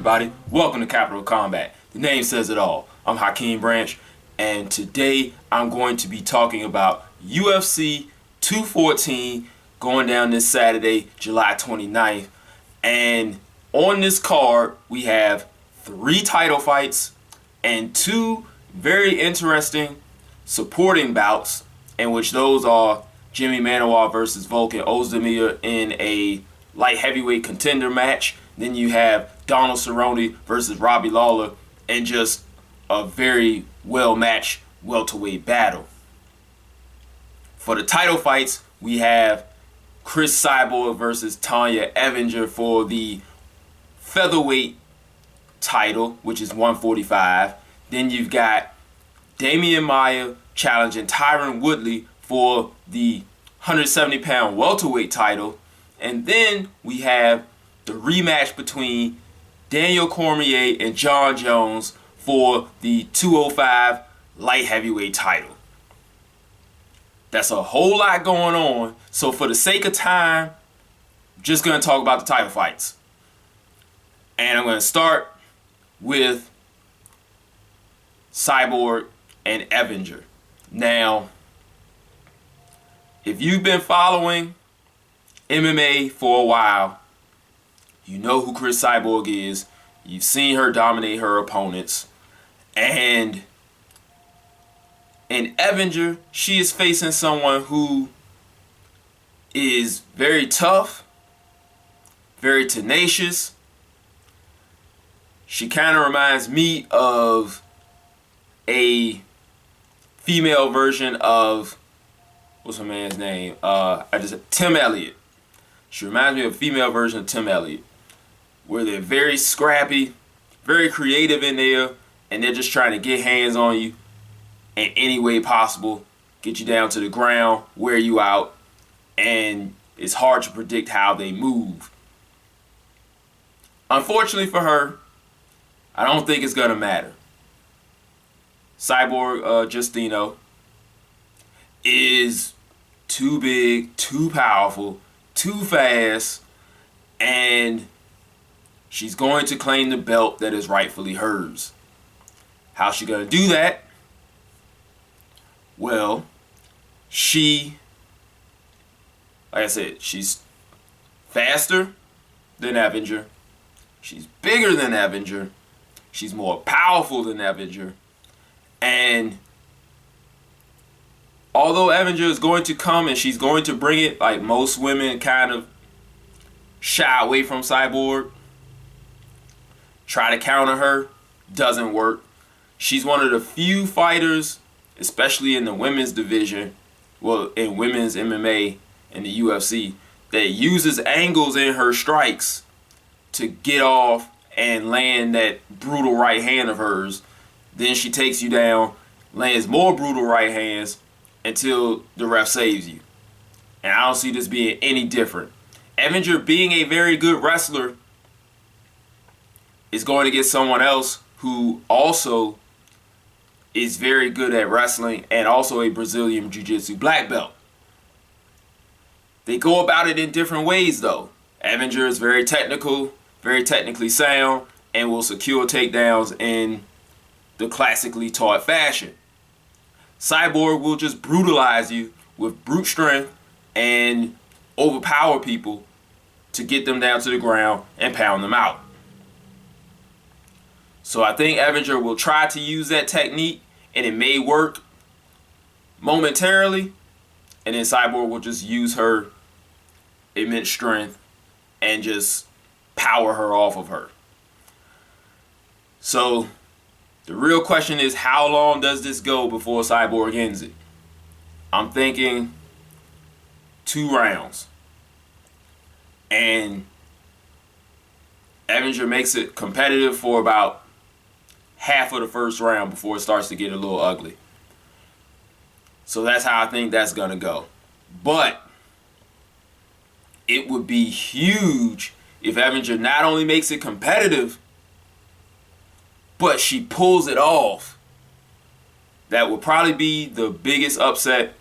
everybody? Welcome to Capital of Combat. The name says it all. I'm Hakeem Branch, and today I'm going to be talking about UFC 214 going down this Saturday, July 29th. And on this card, we have 3 title fights and 2 very interesting supporting bouts, in which those are Jimmy Manuwa versus Volkan Ozdemir in a light heavyweight contender match. Then you have Donald Cerrone versus Robbie Lawler in just a very well-matched welterweight battle. For the title fights, we have Cris Cyborg versus Tonya Evinger for the featherweight title, which is 145. Then you've got Demian Maia challenging Tyron Woodley for the 170-pound welterweight title. And then we have the rematch between Daniel Cormier and Jon Jones for the 205 light heavyweight title. That's a whole lot going on. So for the sake of time, I'm just going to talk about the title fights. And I'm going to start with Cyborg and Evinger. Now, if you've been following MMA for a while, you know who Cris Cyborg is. You've seen her dominate her opponents. And in Evinger, she is facing someone who is very tough, very tenacious. She kind of reminds me of a female version of, what's her man's name? Tim Elliott. She reminds me of a female version of Tim Elliott, where they're very scrappy, very creative in there, and they're just trying to get hands on you in any way possible, get you down to the ground, wear you out, and it's hard to predict how they move. Unfortunately for her, I don't think it's going to matter. Cyborg Justino is too big, too powerful, too fast, and she's going to claim the belt that is rightfully hers. How's she going to do that? Well, like I said, she's faster than Evinger. She's bigger than Evinger. She's more powerful than Evinger. And although Evinger is going to come and she's going to bring it, like most women kind of shy away from Cyborg, try to counter her, doesn't work. She's one of the few fighters, especially in the women's division, well, in women's MMA and the UFC, that uses angles in her strikes to get off and land that brutal right hand of hers. Then she takes you down, lands more brutal right hands until the ref saves you. And I don't see this being any different. Evinger, being a very good wrestler, is going to get someone else who also is very good at wrestling and also a Brazilian Jiu-Jitsu black belt. They go about it in different ways though. Evinger is very technical, very technically sound, and will secure takedowns in the classically taught fashion. Cyborg will just brutalize you with brute strength and overpower people to get them down to the ground and pound them out. So I think Evinger will try to use that technique, and it may work momentarily, and then Cyborg will just use her immense strength and just power her off of her. So the real question is, how long does this go before Cyborg ends it? I'm thinking 2 rounds. And Evinger makes it competitive for about half of the first round before it starts to get a little ugly. So that's how I think that's going to go. But it would be huge if Evinger not only makes it competitive, but she pulls it off. That would probably be the biggest upset.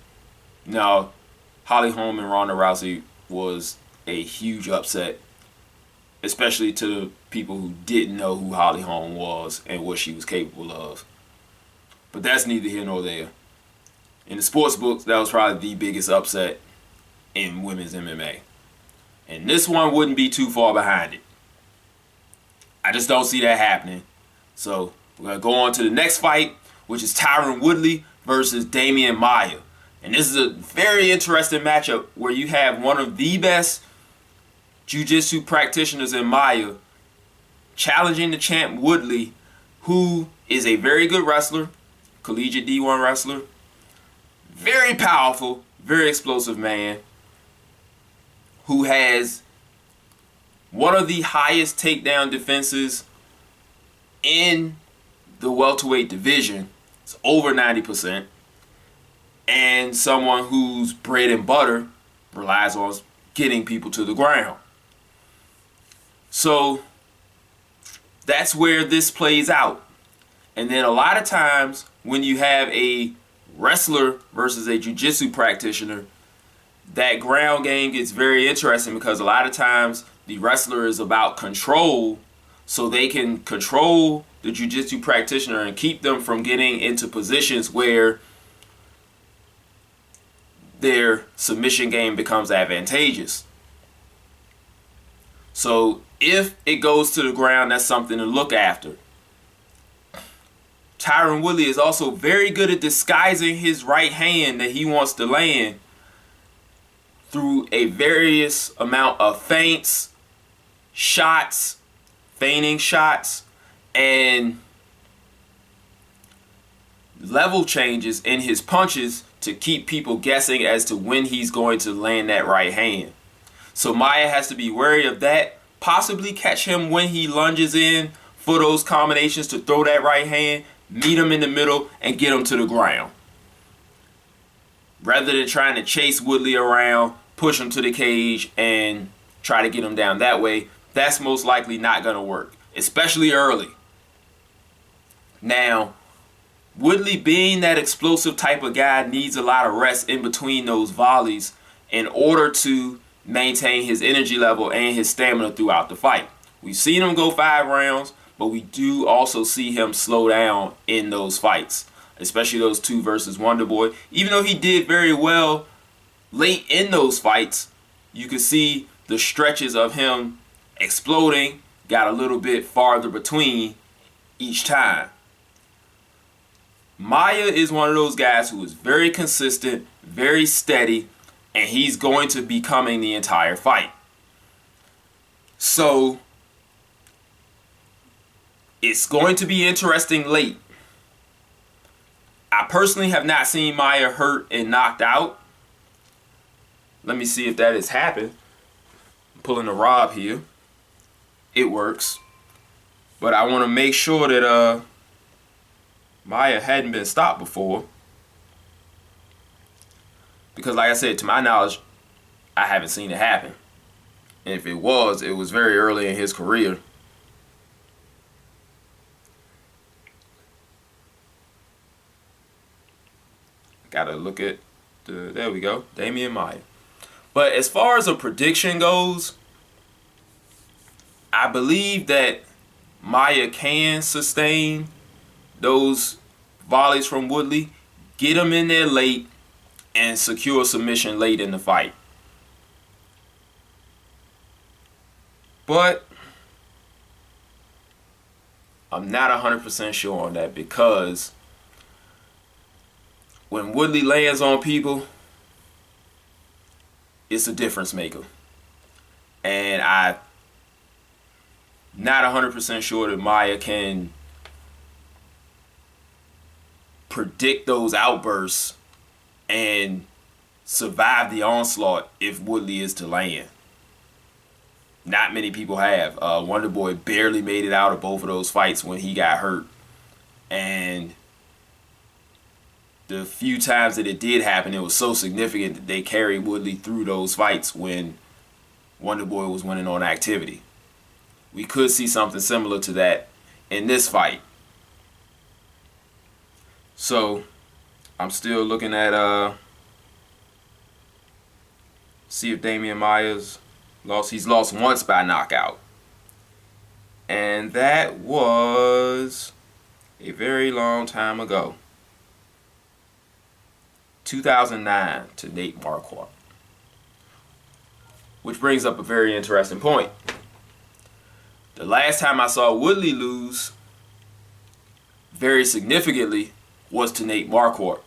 Now, Holly Holm and Ronda Rousey was a huge upset. especially to the people who didn't know who Holly Holm was and what she was capable of. But that's neither here nor there. In the sports books, that was probably the biggest upset in women's MMA. And this one wouldn't be too far behind it. I just don't see that happening. So we're going to go on to the next fight, which is Tyron Woodley versus Demian Maia. And this is a very interesting matchup where you have one of the best jiu-jitsu practitioners in Maia challenging the champ Woodley, who is a very good wrestler, collegiate D1 wrestler, very powerful, very explosive man, who has one of the highest takedown defenses in the welterweight division. It's over 90%. And someone whose bread and butter relies on getting people to the ground. So that's where this plays out. And then a lot of times when you have a wrestler versus a jiu-jitsu practitioner, that ground game gets very interesting because a lot of times the wrestler is about control, so they can control the jiu-jitsu practitioner and keep them from getting into positions where their submission game becomes advantageous. So if it goes to the ground, that's something to look after. Tyron Woodley is also very good at disguising his right hand that he wants to land through a various amount of feints, shots, feigning shots, and level changes in his punches to keep people guessing as to when he's going to land that right hand. So Maia has to be wary of that, possibly catch him when he lunges in for those combinations to throw that right hand, meet him in the middle, and get him to the ground. Rather than trying to chase Woodley around, push him to the cage, and try to get him down that way, that's most likely not going to work, especially early. Now, Woodley, being that explosive type of guy, needs a lot of rest in between those volleys in order to maintain his energy level and his stamina throughout the fight. We've seen him go 5 rounds, but we do also see him slow down in those fights, especially those 2 versus Wonder Boy. Even though he did very well late in those fights, you could see the stretches of him exploding got a little bit farther between each time. Maia is one of those guys who is very consistent, very steady, and he's going to be coming the entire fight. So it's going to be interesting late. I personally have not seen Maia hurt and knocked out. Let me see if that has happened. I'm pulling a Rob here. It works. But I want to make sure that Maia hadn't been stopped before. Because like I said, to my knowledge, I haven't seen it happen. And if it was very early in his career. Gotta look at there we go, Demian Maia. But as far as a prediction goes, I believe that Maia can sustain those volleys from Woodley, get him in there late, and secure submission late in the fight. But I'm not 100% sure on that, because when Woodley lands on people, it's a difference maker. And I'm not 100% sure that Maia can predict those outbursts and survive the onslaught if Woodley is to land. Not many people have. Wonder Boy barely made it out of both of those fights when he got hurt. And the few times that it did happen, it was so significant that they carried Woodley through those fights when Wonder Boy was winning on activity. We could see something similar to that in this fight. So I'm still looking at see if Demian Maia's lost. He's lost once by knockout. And that was a very long time ago. 2009 to Nate Marquardt. Which brings up a very interesting point. The last time I saw Woodley lose very significantly was to Nate Marquardt,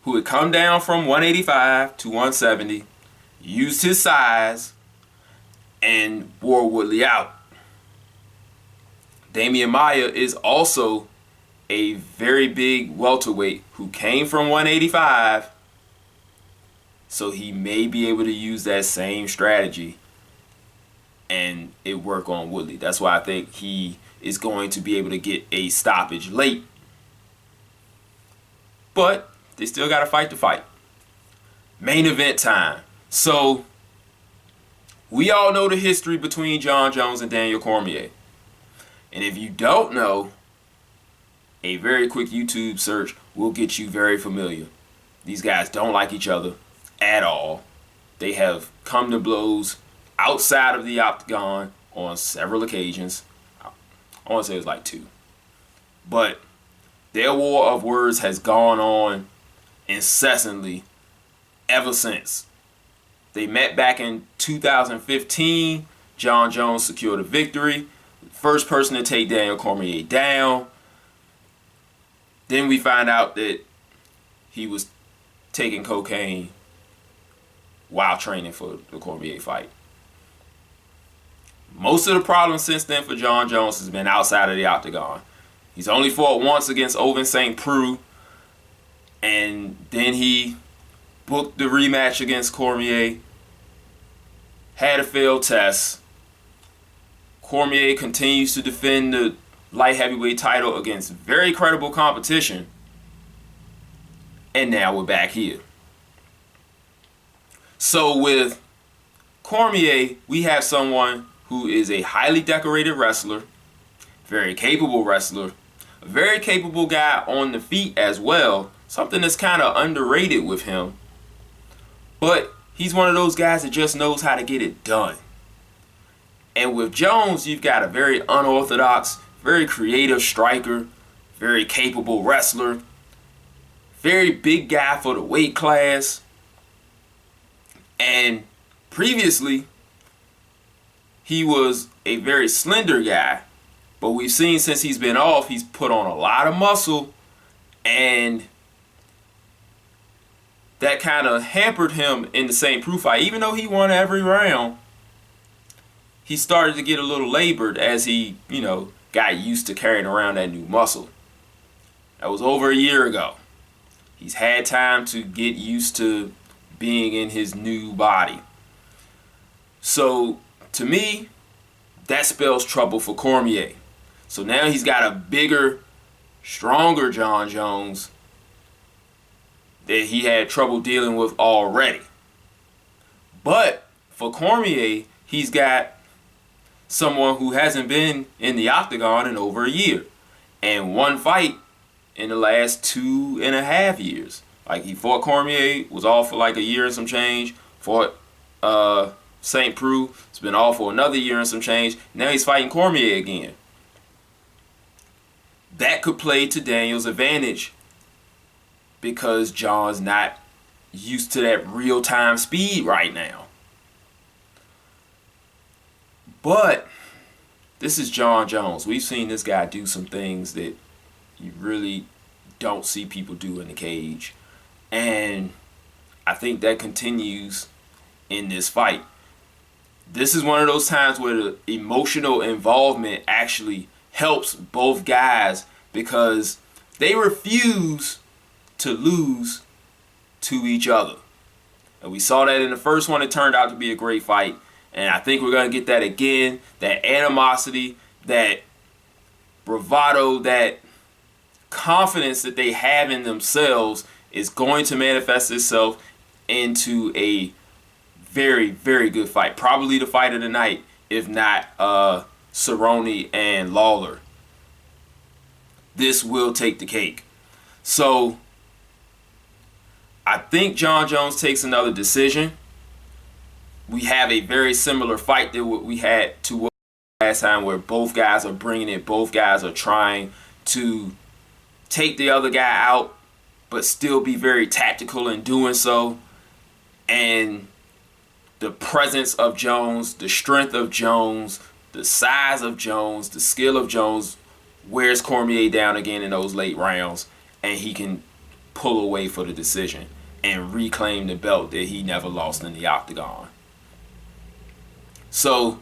who had come down from 185 to 170, used his size, and wore Woodley out. Demian Maia is also a very big welterweight who came from 185, so he may be able to use that same strategy and it work on Woodley. That's why I think he is going to be able to get a stoppage late. But they still got to fight the fight. Main event time. So we all know the history between Jon Jones and Daniel Cormier. And if you don't know, a very quick YouTube search will get you very familiar. These guys don't like each other at all. They have come to blows outside of the octagon on several occasions. I want to say it was like 2. But their war of words has gone on incessantly ever since. They met back in 2015. Jon Jones secured a victory. First person to take Daniel Cormier down. Then we find out that he was taking cocaine while training for the Cormier fight. Most of the problems since then for Jon Jones has been outside of the octagon. He's only fought once against Ovince St. Preux, and then he booked the rematch against Cormier, had a failed test. Cormier continues to defend the light heavyweight title against very credible competition, and now we're back here. So with Cormier, we have someone who is a highly decorated wrestler, very capable wrestler, a very capable guy on the feet as well, something that's kind of underrated with him. But he's one of those guys that just knows how to get it done. And with Jones, you've got a very unorthodox, very creative striker, very capable wrestler, very big guy for the weight class. And previously, he was a very slender guy. But we've seen since he's been off, he's put on a lot of muscle. And that kind of hampered him in the St. Preux fight. Even though he won every round, he started to get a little labored as he, got used to carrying around that new muscle. That was over a year ago. He's had time to get used to being in his new body. So, to me, that spells trouble for Cormier. So now he's got a bigger, stronger Jon Jones that he had trouble dealing with already. But for Cormier, he's got someone who hasn't been in the octagon in over a year. And one fight in the last 2.5 years. Like, he fought Cormier, was off for like a year and some change. Fought St. Preux, it's been off for another year and some change. Now he's fighting Cormier again. That could play to Daniel's advantage because Jon's not used to that real-time speed right now. But this is Jon Jones. We've seen this guy do some things that you really don't see people do in the cage. And I think that continues in this fight. This is one of those times where the emotional involvement actually helps both guys because they refuse to lose to each other. And we saw that in the first one. It turned out to be a great fight. And I think we're going to get that again. That animosity, that bravado, that confidence that they have in themselves is going to manifest itself into a very, very good fight. Probably the fight of the night, if not Cerrone and Lawler. This will take the cake. So I think Jon Jones takes another decision. We have a very similar fight that we had to what last time, where both guys are bringing it, both guys are trying to take the other guy out, but still be very tactical in doing so. And the presence of Jones, the strength of Jones, the size of Jones, the skill of Jones wears Cormier down again in those late rounds, and he can pull away for the decision and reclaim the belt that he never lost in the octagon. So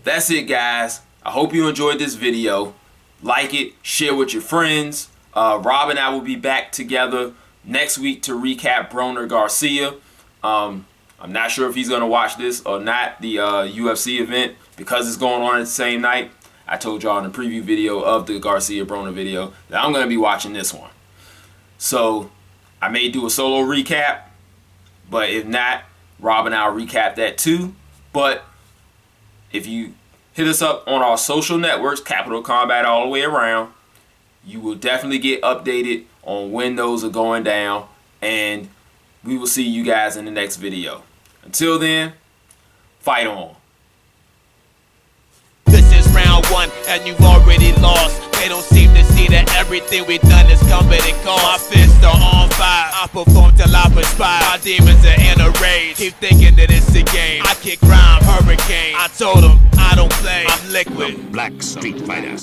that's it, guys. I hope you enjoyed this video. Like it, share with your friends. Rob and I will be back together next week to recap Broner Garcia. I'm not sure if he's going to watch this or not, the UFC event, because it's going on at the same night. I told y'all in the preview video of the Garcia Broner video that I'm going to be watching this one. So I may do a solo recap, but if not, Rob and I will recap that too. But if you hit us up on our social networks, Capital Combat all the way around, you will definitely get updated on when those are going down, and we will see you guys in the next video. Until then, fight on. This is round one, and you've already lost. They don't seem to see that everything we've done is coming and gone. My fists are on fire. I perform till I perspire. My demons are in a rage. Keep thinking that it's a game. I kick crime, hurricane. I told them I don't play. I'm liquid. Black Street Fighter.